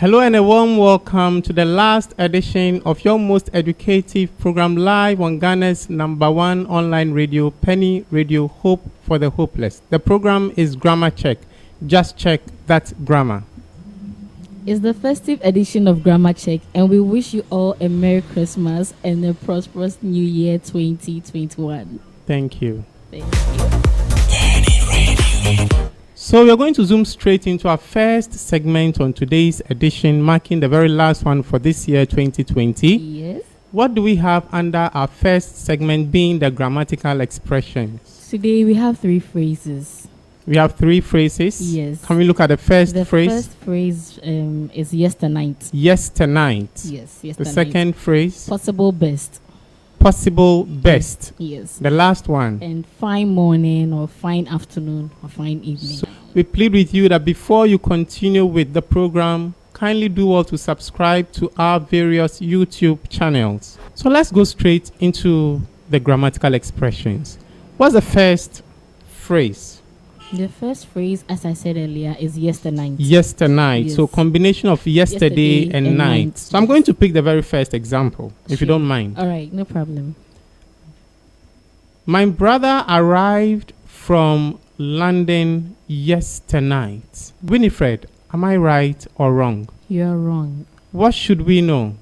Hello and a warm welcome to the last edition of your most educative program live on Ghana's #1 online radio, Penny Radio, Hope for the Hopeless. The program is Grammar Check. Just check that grammar. It's the festive edition of Grammar Check, and we wish you all a Merry Christmas and a prosperous New Year 2021. Thank you. Thank you. So we are going to zoom straight into our first segment on today's edition, marking the very last one for this year, 2020. Yes. What do we have under our first segment being the grammatical expressions? Today we have 3 phrases. We have 3 phrases. Yes. Can we look at the first phrase? The first phrase is yesternight. Yesternight. Yes, yesternight. The second phrase? Possible best. Possible best. Yes. The last one? And fine morning or fine afternoon or fine evening. So we plead with you that before you continue with the program, kindly do well to subscribe to our various YouTube channels. So let's go straight into the grammatical expressions. What's the first phrase? The first phrase, as I said earlier, is yesternight. Yesternight. Yes. So combination of yesterday and night. So I'm going to pick the very first example, if you don't mind. All right, no problem. My brother arrived from London yesternight. Winifred, am I right or wrong? You're wrong. What should we know?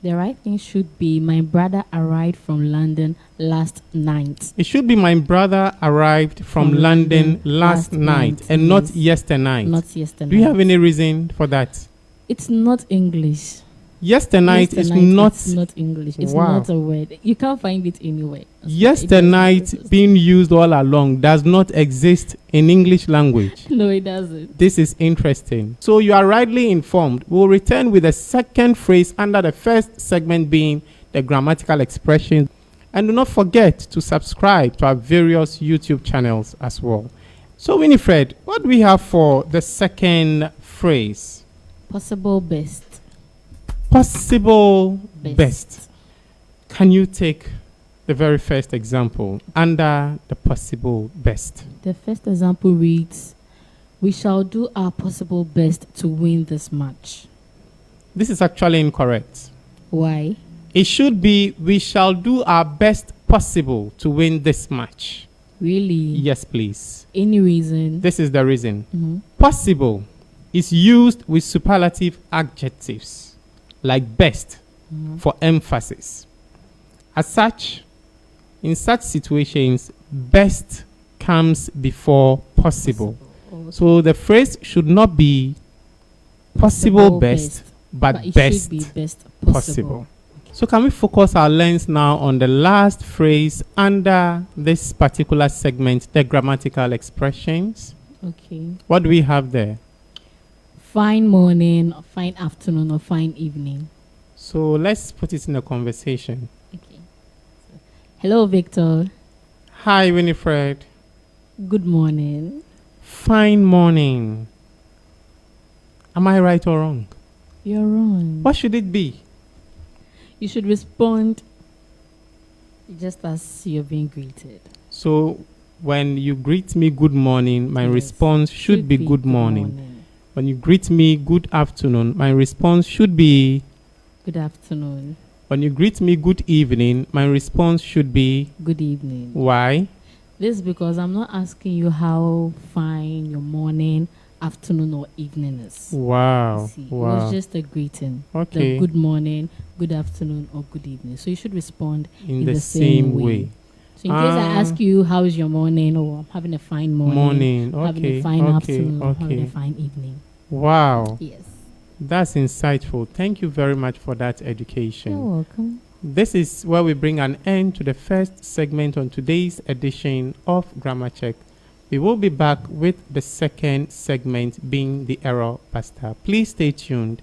The right thing should be my brother arrived from London last night. It should be my brother arrived from London last night and not yesternight. Not yesternight. Do you have any reason for that? It's not English. Yesternight is not. It's not English. It's Wow. not a word. You can't find it anywhere. Yesternight being used all along does not exist in English language. No, it doesn't. This is interesting. So you are rightly informed. We'll return with the second phrase under the first segment being the grammatical expression. And do not forget to subscribe to our various YouTube channels as well. So Winifred, what do we have for the second phrase? Possible best. Possible best. Can you take the very first example under the possible best? The first example reads, we shall do our possible best to win this match. This is actually incorrect. Why? It should be, we shall do our best possible to win this match. Really? Yes, please. Any reason? This is the reason. Mm-hmm. Possible is used with superlative adjectives like best for emphasis. As such, in such situations, best comes before possible. So the phrase should not be possible best, but it best, should be best possible. So can we focus our lens now on the last phrase under this particular segment, the grammatical expressions? Okay. What do we have there? Fine morning, or fine afternoon, or fine evening. So let's put it in a conversation. Okay. Hello, Victor. Hi, Winifred. Good morning. Fine morning. Am I right or wrong? You're wrong. What should it be? You should respond just as you're being greeted. So when you greet me good morning, my response should be good morning. When you greet me good afternoon, my response should be good afternoon. When you greet me good evening, my response should be good evening. Why? This is because I'm not asking you how fine your morning, afternoon, or evening is. Wow. Wow. It was just a greeting. Okay. The good morning, good afternoon, or good evening. So you should respond in the same way. So in case I ask you how's your morning, or I'm having a fine morning, okay, having a fine afternoon, okay. having a fine evening. Wow. Yes. That's insightful. Thank you very much for that education. You're welcome. This is where we bring an end to the first segment on today's edition of Grammar Check. We will be back with the second segment being the Error Buster. Please stay tuned.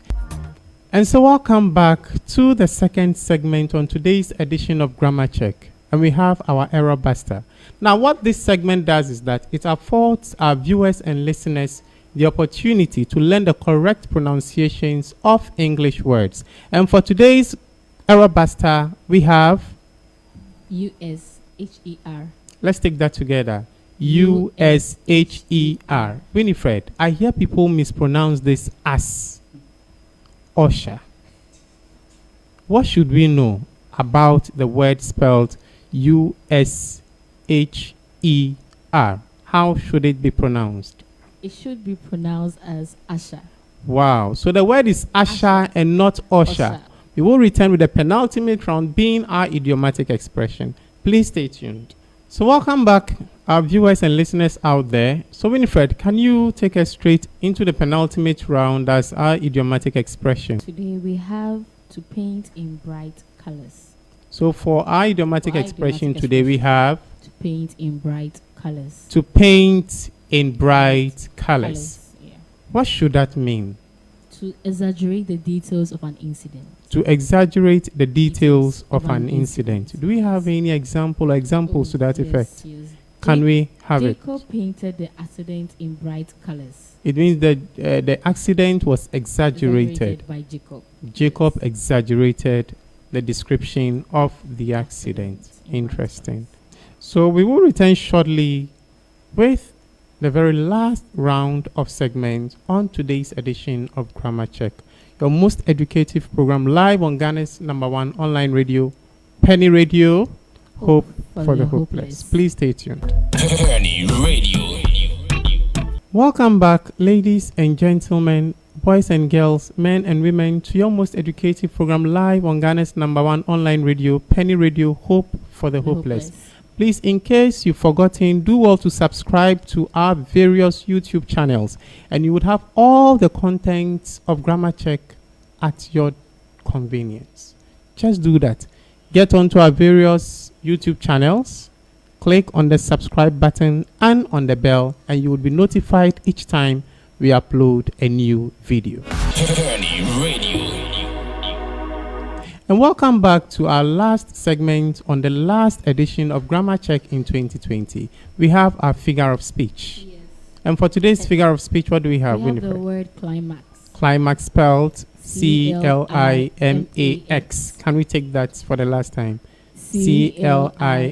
And so welcome back to the second segment on today's edition of Grammar Check. And we have our Error Buster. Now what this segment does is that it affords our viewers and listeners the opportunity to learn the correct pronunciations of English words. And for today's Error Buster, we have U-S-H-E-R. Let's take that together. U-S-H-E-R. Winifred, I hear people mispronounce this as. usher. What should we know about the word spelled U-S-H-E-R? How should it be pronounced? It should be pronounced as usher. Wow. So the word is usher and not usher. We will return with the penultimate round being our idiomatic expression. Please stay tuned. So welcome back, our viewers and listeners out there. So Winifred, can you take us straight into the penultimate round as our idiomatic expression? Today we have to paint in bright colors. So for our idiomatic expression today we have to paint in bright colors. To paint in bright colors. Yeah. What should that mean? To exaggerate the details of an incident. To exaggerate the details of an incident. Do we have any examples to that effect? Yes. Can we have Jacob painted the accident in bright colors. It means that the accident was exaggerated. By Jacob. Jacob exaggerated the description of the accident. Interesting. So we will return shortly with the very last round of segments on today's edition of Grammar Check, your most educative program live on Ghana's #1 online radio, Penny Radio, Hope for the Hopeless. Please stay tuned. Penny Radio. Welcome back, ladies and gentlemen, boys and girls, men and women, to your most educative program live on Ghana's #1 online radio, Penny Radio, Hope for the Hopeless. Please, in case you've forgotten, do well to subscribe to our various YouTube channels, and you would have all the contents of Grammar Check at your convenience. Just do that. Get onto our various YouTube channels, click on the subscribe button and on the bell, and you will be notified each time we upload a new video. Penny Radio. And welcome back to our last segment on the last edition of Grammar Check in 2020. We have our figure of speech. Yes. And for today's figure of speech, what do we have, We have the word climax. Climax spelled C-L-I-M-A-X. Can we take that for the last time? C-L-I-M-A-X.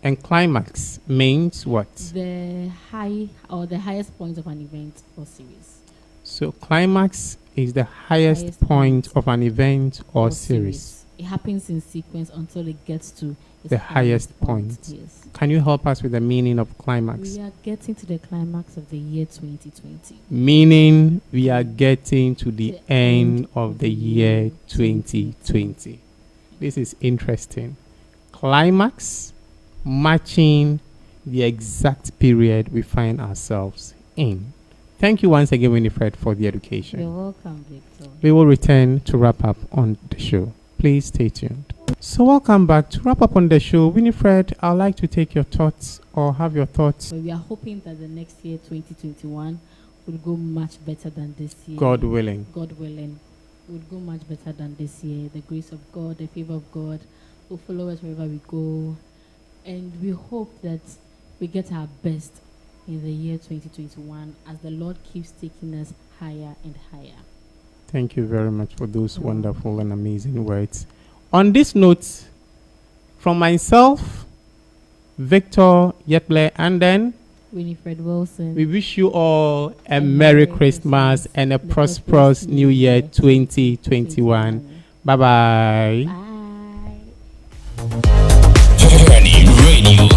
And climax means what? The high or the highest point of an event or series. So climax is the highest point of an event or series. It happens in sequence until it gets to the highest point. Yes. Can you help us with the meaning of climax? We are getting to the climax of the year 2020. Meaning we are getting to the end of the year 2020. This is interesting. Climax matching the exact period we find ourselves in. Thank you once again, Winifred, for the education. You're welcome, Victor. We will return to wrap up on the show. Please stay tuned. So welcome back. To wrap up on the show, Winifred, I'd like to take your thoughts or have your thoughts. So we are hoping that the next year, 2021, will go much better than this year. God willing. God willing. Will go much better than this year. The grace of God, the favor of God will follow us wherever we go. And we hope that we get our best in the year 2021 as the Lord keeps taking us higher and higher. Thank you very much for those wonderful and amazing words. On this note, from myself, Victor Yetle, and then Winifred Wilson, we wish you all a Merry Christmas and a prosperous New Year 2021. Bye-bye. Bye. Penny Radio.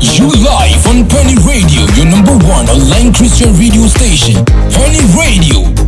You live on Penny Radio, your #1 online Christian radio station. Penny Radio.